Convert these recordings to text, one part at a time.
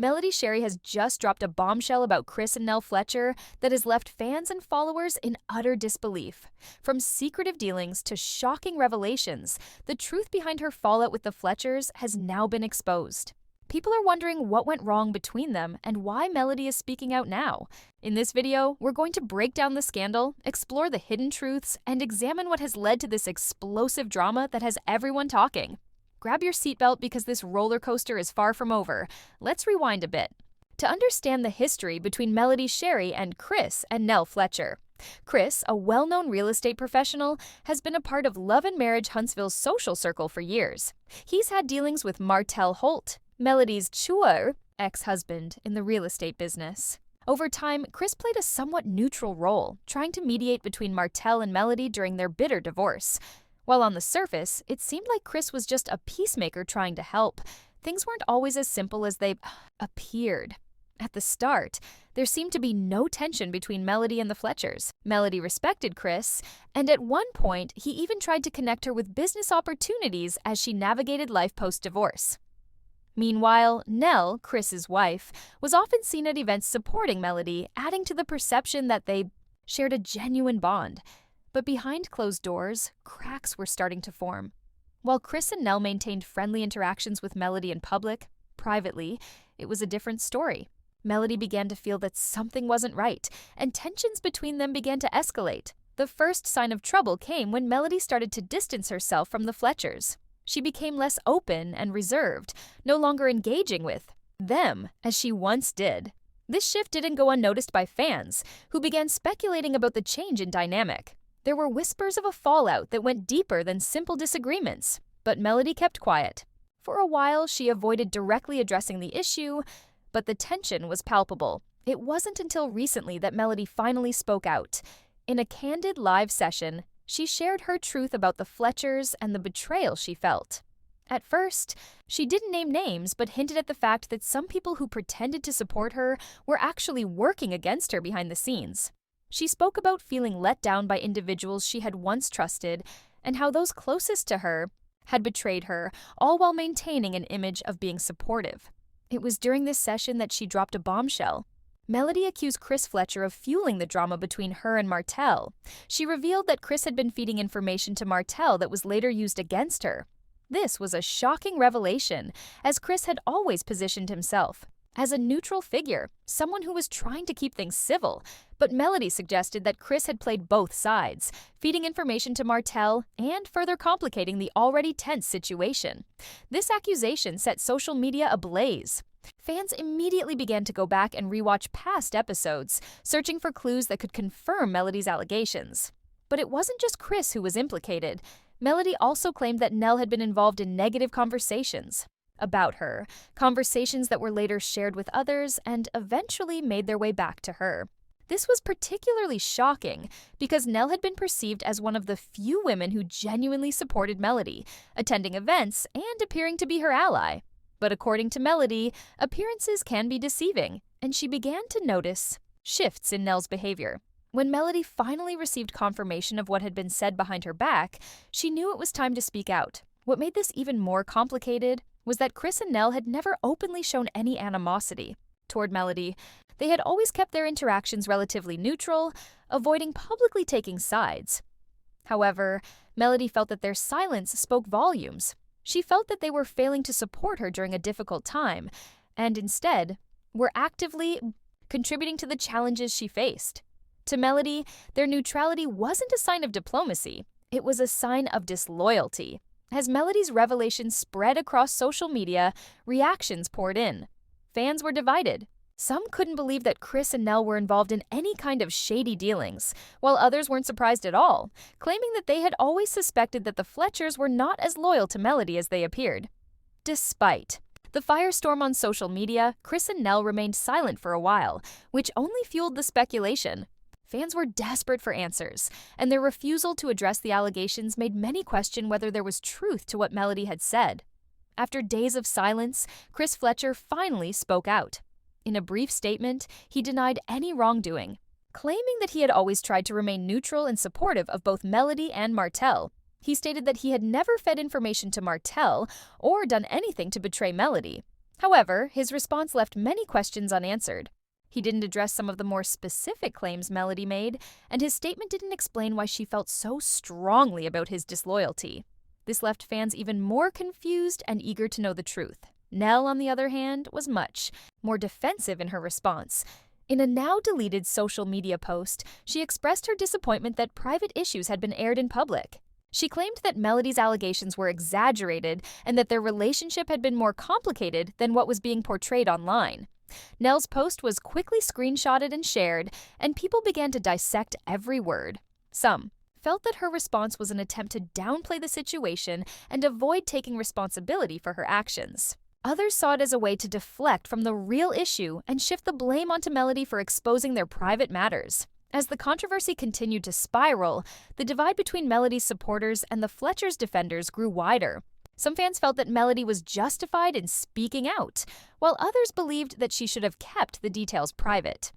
Melody Shari has just dropped a bombshell about Chris and Nell Fletcher that has left fans and followers in utter disbelief. From secretive dealings to shocking revelations, the truth behind her fallout with the Fletchers has now been exposed. People are wondering what went wrong between them and why Melody is speaking out now. In this video, we're going to break down the scandal, explore the hidden truths, and examine what has led to this explosive drama that has everyone talking. Grab your seatbelt because this roller coaster is far from over. Let's rewind a bit. To understand the history between Melody Shari and Chris and Nell Fletcher. Chris, a well-known real estate professional, has been a part of Love and Marriage Huntsville's social circle for years. He's had dealings with Martel Holt, Melody's chuor, ex-husband, in the real estate business. Over time, Chris played a somewhat neutral role, trying to mediate between Martel and Melody during their bitter divorce. While on the surface, it seemed like Chris was just a peacemaker trying to help. Things weren't always as simple as they appeared. At the start, there seemed to be no tension between Melody and the Fletchers. Melody respected Chris, and at one point, he even tried to connect her with business opportunities as she navigated life post-divorce. Meanwhile, Nell, Chris's wife, was often seen at events supporting Melody, adding to the perception that they shared a genuine bond. But behind closed doors, cracks were starting to form. While Chris and Nell maintained friendly interactions with Melody in public, privately, it was a different story. Melody began to feel that something wasn't right, and tensions between them began to escalate. The first sign of trouble came when Melody started to distance herself from the Fletchers. She became less open and reserved, no longer engaging with them as she once did. This shift didn't go unnoticed by fans, who began speculating about the change in dynamic. There were whispers of a fallout that went deeper than simple disagreements, but Melody kept quiet. For a while, she avoided directly addressing the issue, but the tension was palpable. It wasn't until recently that Melody finally spoke out. In a candid live session, she shared her truth about the Fletchers and the betrayal she felt. At first, she didn't name names but hinted at the fact that some people who pretended to support her were actually working against her behind the scenes. She spoke about feeling let down by individuals she had once trusted and how those closest to her had betrayed her, all while maintaining an image of being supportive. It was during this session that she dropped a bombshell. Melody accused Chris Fletcher of fueling the drama between her and Martel. She revealed that Chris had been feeding information to Martel that was later used against her. This was a shocking revelation, as Chris had always positioned himself as a neutral figure, someone who was trying to keep things civil, but Melody suggested that Chris had played both sides, feeding information to Martel and further complicating the already tense situation. This accusation set social media ablaze. Fans immediately began to go back and rewatch past episodes, searching for clues that could confirm Melody's allegations. But it wasn't just Chris who was implicated. Melody also claimed that Nell had been involved in negative conversations about her, conversations that were later shared with others and eventually made their way back to her. This was particularly shocking because Nell had been perceived as one of the few women who genuinely supported Melody, attending events and appearing to be her ally. But according to Melody, appearances can be deceiving, and she began to notice shifts in Nell's behavior. When Melody finally received confirmation of what had been said behind her back, she knew it was time to speak out. What made this even more complicated was that Chris and Nell had never openly shown any animosity toward Melody. They had always kept their interactions relatively neutral, avoiding publicly taking sides. However, Melody felt that their silence spoke volumes. She felt that they were failing to support her during a difficult time, and instead, were actively contributing to the challenges she faced. To Melody, their neutrality wasn't a sign of diplomacy, it was a sign of disloyalty. As Melody's revelations spread across social media, reactions poured in. Fans were divided. Some couldn't believe that Chris and Nell were involved in any kind of shady dealings, while others weren't surprised at all, claiming that they had always suspected that the Fletchers were not as loyal to Melody as they appeared. Despite the firestorm on social media, Chris and Nell remained silent for a while, which only fueled the speculation. Fans were desperate for answers, and their refusal to address the allegations made many question whether there was truth to what Melody had said. After days of silence, Chris Fletcher finally spoke out. In a brief statement, he denied any wrongdoing, claiming that he had always tried to remain neutral and supportive of both Melody and Martel. He stated that he had never fed information to Martel or done anything to betray Melody. However, his response left many questions unanswered. He didn't address some of the more specific claims Melody made, and his statement didn't explain why she felt so strongly about his disloyalty. This left fans even more confused and eager to know the truth. Nell, on the other hand, was much more defensive in her response. In a now-deleted social media post, she expressed her disappointment that private issues had been aired in public. She claimed that Melody's allegations were exaggerated and that their relationship had been more complicated than what was being portrayed online. Nell's post was quickly screenshotted and shared, and people began to dissect every word. Some felt that her response was an attempt to downplay the situation and avoid taking responsibility for her actions. Others saw it as a way to deflect from the real issue and shift the blame onto Melody for exposing their private matters. As the controversy continued to spiral, the divide between Melody's supporters and the Fletchers' defenders grew wider. Some fans felt that Melody was justified in speaking out, while others believed that she should have kept the details private.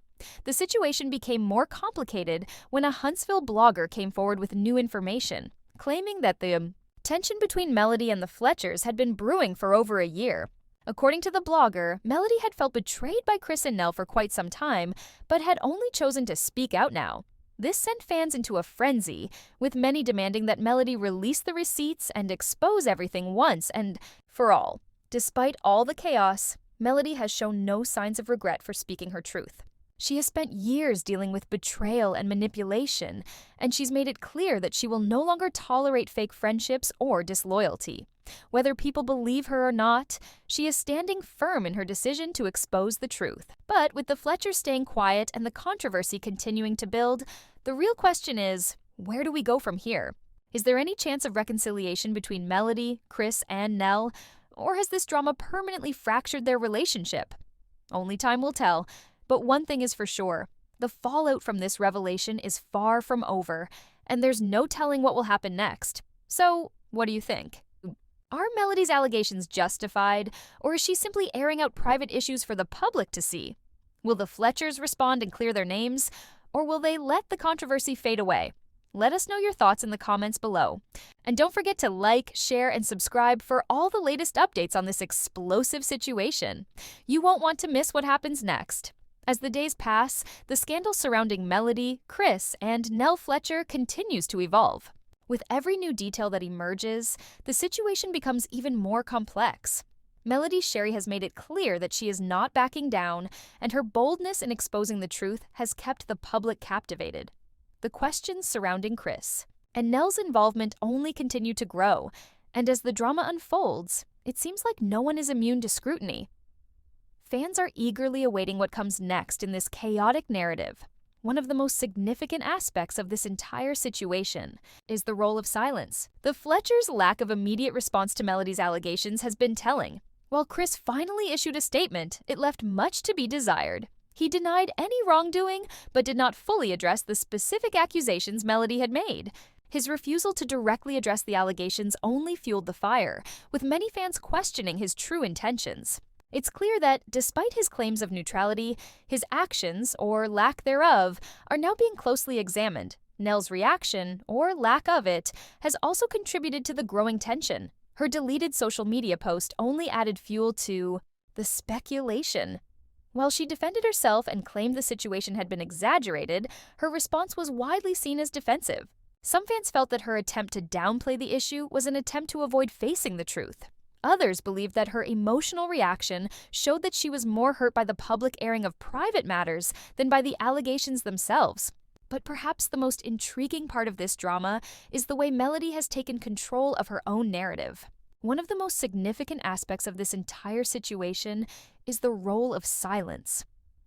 The situation became more complicated when a Huntsville blogger came forward with new information, claiming that the tension between Melody and the Fletchers had been brewing for over a year. According to the blogger, Melody had felt betrayed by Chris and Nell for quite some time, but had only chosen to speak out now. This sent fans into a frenzy, with many demanding that Melody release the receipts and expose everything once and for all. Despite all the chaos, Melody has shown no signs of regret for speaking her truth. She has spent years dealing with betrayal and manipulation, and she's made it clear that she will no longer tolerate fake friendships or disloyalty. Whether people believe her or not, she is standing firm in her decision to expose the truth. But with the Fletchers staying quiet and the controversy continuing to build, the real question is, where do we go from here? Is there any chance of reconciliation between Melody, Chris, and Nell? Or has this drama permanently fractured their relationship? Only time will tell. But one thing is for sure, the fallout from this revelation is far from over, and there's no telling what will happen next. So, what do you think? Are Melody's allegations justified, or is she simply airing out private issues for the public to see? Will the Fletchers respond and clear their names, or will they let the controversy fade away? Let us know your thoughts in the comments below. And don't forget to like, share, and subscribe for all the latest updates on this explosive situation. You won't want to miss what happens next. As the days pass, the scandal surrounding Melody, Chris, and Nell Fletcher continues to evolve. With every new detail that emerges, the situation becomes even more complex. Melody's Shari has made it clear that she is not backing down, and her boldness in exposing the truth has kept the public captivated. The questions surrounding Chris and Nell's involvement only continue to grow, and as the drama unfolds, it seems like no one is immune to scrutiny. Fans are eagerly awaiting what comes next in this chaotic narrative. One of the most significant aspects of this entire situation is the role of silence. The Fletchers' lack of immediate response to Melody's allegations has been telling. While Chris finally issued a statement, it left much to be desired. He denied any wrongdoing, but did not fully address the specific accusations Melody had made. His refusal to directly address the allegations only fueled the fire, with many fans questioning his true intentions. It's clear that, despite his claims of neutrality, his actions, or lack thereof, are now being closely examined. Nell's reaction, or lack of it, has also contributed to the growing tension. Her deleted social media post only added fuel to the speculation. While she defended herself and claimed the situation had been exaggerated, her response was widely seen as defensive. Some fans felt that her attempt to downplay the issue was an attempt to avoid facing the truth. Others believed that her emotional reaction showed that she was more hurt by the public airing of private matters than by the allegations themselves. But perhaps the most intriguing part of this drama is the way Melody has taken control of her own narrative. One of the most significant aspects of this entire situation is the role of silence.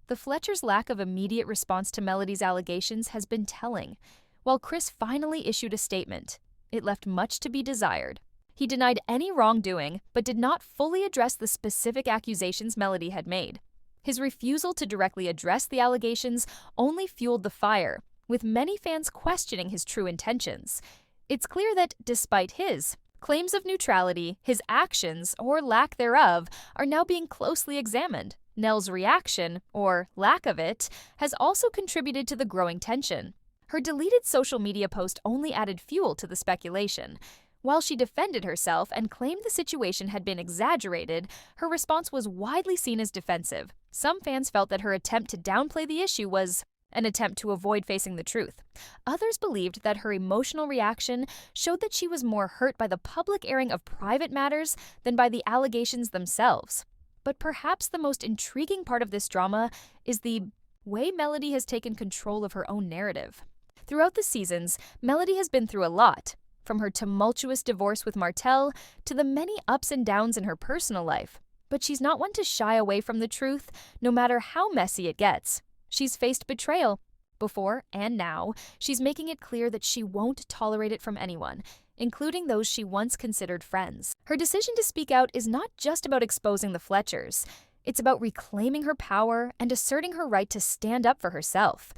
The Fletchers' lack of immediate response to Melody's allegations has been telling. While Chris finally issued a statement, it left much to be desired. He denied any wrongdoing, but did not fully address the specific accusations Melody had made. His refusal to directly address the allegations only fueled the fire, with many fans questioning his true intentions. It's clear that, despite his claims of neutrality, his actions, or lack thereof, are now being closely examined. Nell's reaction, or lack of it, has also contributed to the growing tension. Her deleted social media post only added fuel to the speculation. While she defended herself and claimed the situation had been exaggerated, her response was widely seen as defensive. Some fans felt that her attempt to downplay the issue was an attempt to avoid facing the truth. Others believed that her emotional reaction showed that she was more hurt by the public airing of private matters than by the allegations themselves. But perhaps the most intriguing part of this drama is the way Melody has taken control of her own narrative. Throughout the seasons, Melody has been through a lot, from her tumultuous divorce with Martel to the many ups and downs in her personal life. But she's not one to shy away from the truth, no matter how messy it gets. She's faced betrayal before and now. She's making it clear that she won't tolerate it from anyone, including those she once considered friends. Her decision to speak out is not just about exposing the Fletchers. It's about reclaiming her power and asserting her right to stand up for herself.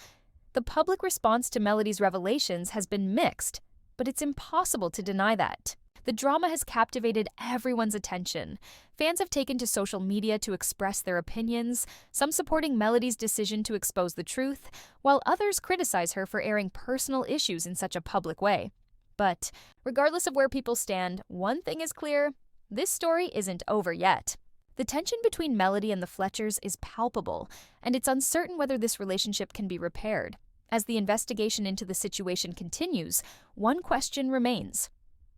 The public response to Melody's revelations has been mixed, but it's impossible to deny that. The drama has captivated everyone's attention. Fans have taken to social media to express their opinions, some supporting Melody's decision to expose the truth, while others criticize her for airing personal issues in such a public way. But regardless of where people stand, one thing is clear: this story isn't over yet. The tension between Melody and the Fletchers is palpable, and it's uncertain whether this relationship can be repaired. As the investigation into the situation continues, one question remains.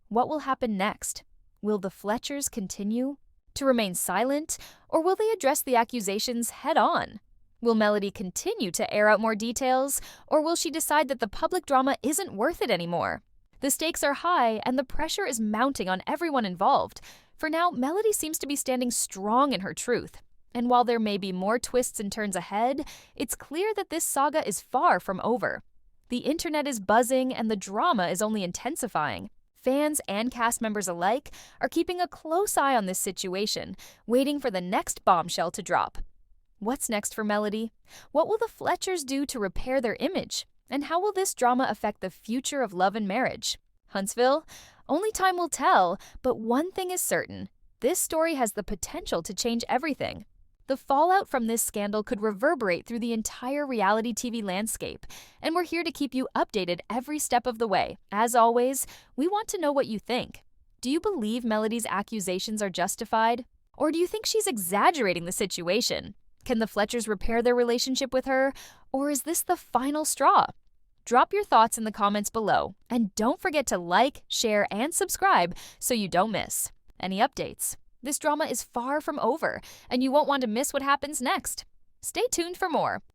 What will happen next? Will the Fletchers continue to remain silent, or will they address the accusations head-on? Will Melody continue to air out more details, or will she decide that the public drama isn't worth it anymore? The stakes are high, and the pressure is mounting on everyone involved. For now, Melody seems to be standing strong in her truth. And while there may be more twists and turns ahead, it's clear that this saga is far from over. The internet is buzzing, and the drama is only intensifying. Fans and cast members alike are keeping a close eye on this situation, waiting for the next bombshell to drop. What's next for Melody? What will the Fletchers do to repair their image? And how will this drama affect the future of love and marriage? Huntsville? Only time will tell, but one thing is certain: this story has the potential to change everything. The fallout from this scandal could reverberate through the entire reality TV landscape, and we're here to keep you updated every step of the way. As always, we want to know what you think. Do you believe Melody's accusations are justified? Or do you think she's exaggerating the situation? Can the Fletchers repair their relationship with her? Or is this the final straw? Drop your thoughts in the comments below, and don't forget to like, share, and subscribe so you don't miss any updates. This drama is far from over, and you won't want to miss what happens next. Stay tuned for more.